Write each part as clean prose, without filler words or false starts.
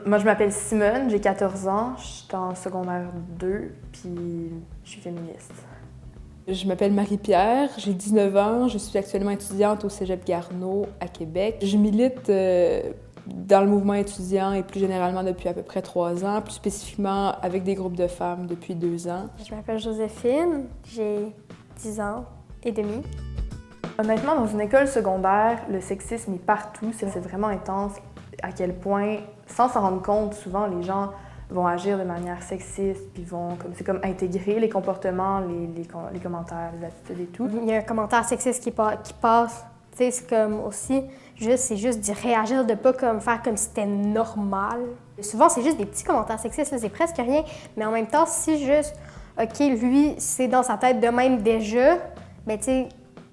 Moi, je m'appelle Simone, j'ai 14 ans, je suis en secondaire 2, puis je suis féministe. Je m'appelle Marie-Pierre, j'ai 19 ans, je suis actuellement étudiante au Cégep Garneau à Québec. Je milite dans le mouvement étudiant et plus généralement depuis à peu près 3 ans, plus spécifiquement avec des groupes de femmes depuis 2 ans. Je m'appelle Joséphine, j'ai 10 ans et demi. Honnêtement, dans une école secondaire, le sexisme est partout, c'est vraiment intense à quel point, sans s'en rendre compte, souvent les gens vont agir de manière sexiste, puis c'est comme intégrer les comportements, les commentaires, les attitudes et tout. Il y a un commentaire sexiste qui passe, tu sais, c'est comme aussi, c'est juste d'y réagir, de pas comme faire comme si c'était normal. Et souvent, c'est juste des petits commentaires sexistes, là, c'est presque rien, mais en même temps, si juste, OK, lui, c'est dans sa tête de même déjà, mais tu sais,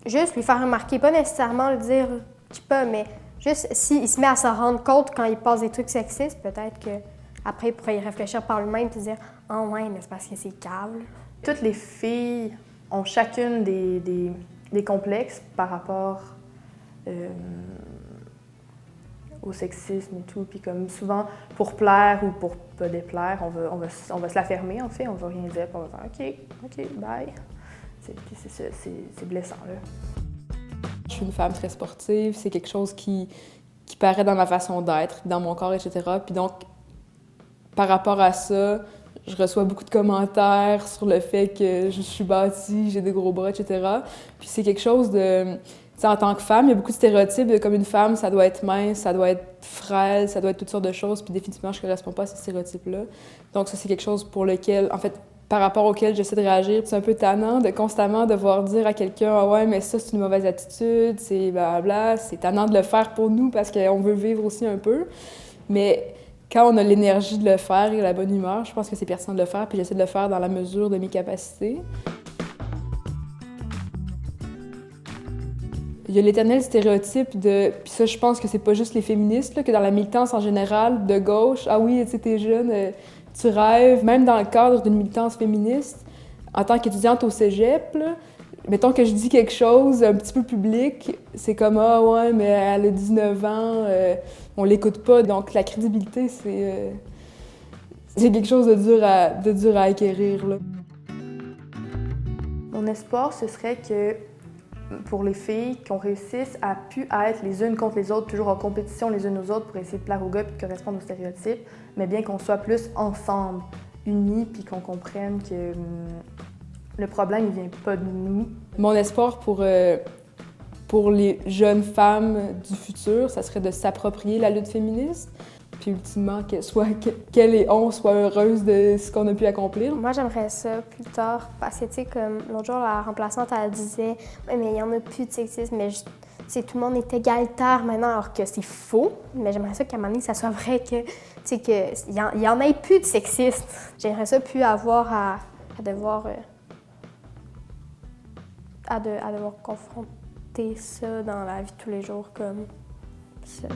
juste lui faire remarquer, pas nécessairement le dire, je sais pas, mais juste s'il se met à s'en rendre compte quand il passe des trucs sexistes, peut-être que après, il pourrait y réfléchir par lui-même et se dire « Ah ouais, mais c'est parce que c'est câble. » Toutes les filles ont chacune des complexes par rapport au sexisme et tout. Puis comme souvent, pour plaire ou pour pas déplaire, on va se la fermer en fait, on va rien dire, puis on va faire « OK, bye ». C'est blessant, là. Je suis une femme très sportive, c'est quelque chose qui paraît dans ma façon d'être, dans mon corps, etc. Puis donc, par rapport à ça, je reçois beaucoup de commentaires sur le fait que je suis bâtie, j'ai des gros bras, etc. Puis c'est quelque chose de... Tu sais, en tant que femme, il y a beaucoup de stéréotypes de comme une femme, ça doit être mince, ça doit être frêle, ça doit être toutes sortes de choses, puis définitivement, je ne corresponds pas à ces stéréotypes-là. Donc ça, c'est quelque chose pour lequel, en fait, par rapport auquel j'essaie de réagir. C'est un peu tannant de constamment devoir dire à quelqu'un « Ah ouais, mais ça, c'est une mauvaise attitude, c'est blablabla ». C'est tannant de le faire pour nous parce qu'on veut vivre aussi un peu. Mais quand on a l'énergie de le faire et la bonne humeur, je pense que c'est pertinent de le faire, puis j'essaie de le faire dans la mesure de mes capacités. Il y a l'éternel stéréotype de... Puis ça, je pense que c'est pas juste les féministes, là, que dans la militance en général, de gauche, « Ah oui, tu sais, t'es jeune, tu rêves », même dans le cadre d'une militance féministe, en tant qu'étudiante au cégep, là, mettons que je dis quelque chose un petit peu public, c'est comme « Ah ouais, mais elle a 19 ans, on l'écoute pas ». Donc la crédibilité, c'est quelque chose de dur à acquérir, là. Mon espoir, ce serait que pour les filles, qu'on réussisse à plus être les unes contre les autres, toujours en compétition les unes aux autres pour essayer de plaire aux gars et de correspondre aux stéréotypes, mais bien qu'on soit plus ensemble, unis, puis qu'on comprenne que le problème ne vient pas de nous. Mon espoir pour les jeunes femmes du futur, ça serait de s'approprier la lutte féministe, puis ultimement qu'elles et on soient heureuses de ce qu'on a pu accomplir. Moi, j'aimerais ça plus tard, parce que, tu sais, comme l'autre jour, la remplaçante, elle disait « Ouais, mais il n'y en a plus de sexisme, mais tu sais, tout le monde est égalitaire maintenant, alors que c'est faux. » Mais j'aimerais ça qu'à un moment donné, ça soit vrai que, tu sais, qu'il y en ait plus de sexisme. J'aimerais ça plus avoir à devoir confronter ça dans la vie de tous les jours comme ça.